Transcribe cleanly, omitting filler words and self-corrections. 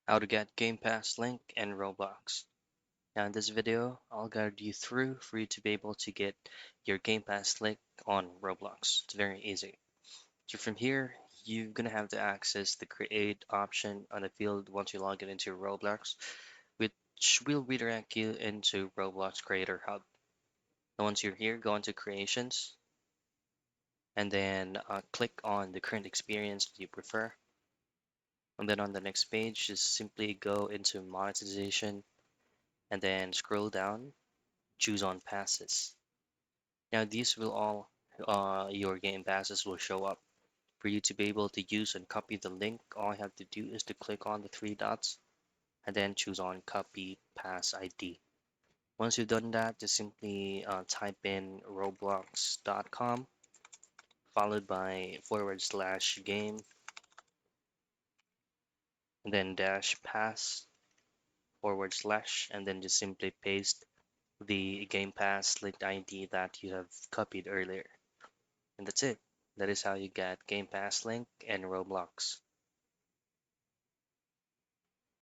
How to get Game Pass link in Roblox. Now in this video, I'll guide you through for you to be able to get your Game Pass link on Roblox. It's very easy. So from here, you're gonna have to access the create option on the field once you log in into Roblox, which will redirect you into Roblox Creator Hub. And once you're here, go into creations and then click on the current experience that you prefer. And then on the next page, just simply go into monetization and then scroll down, choose on passes. Now these will all your game passes will show up. For you to be able to use and copy the link, all you have to do is to click on the three dots and then choose on copy pass ID. Once you've done that, just simply type in roblox.com followed by /game and then dash pass / and then just simply paste the Game Pass linked ID that you have copied earlier. And that's it. That is how you get Game Pass link and Roblox.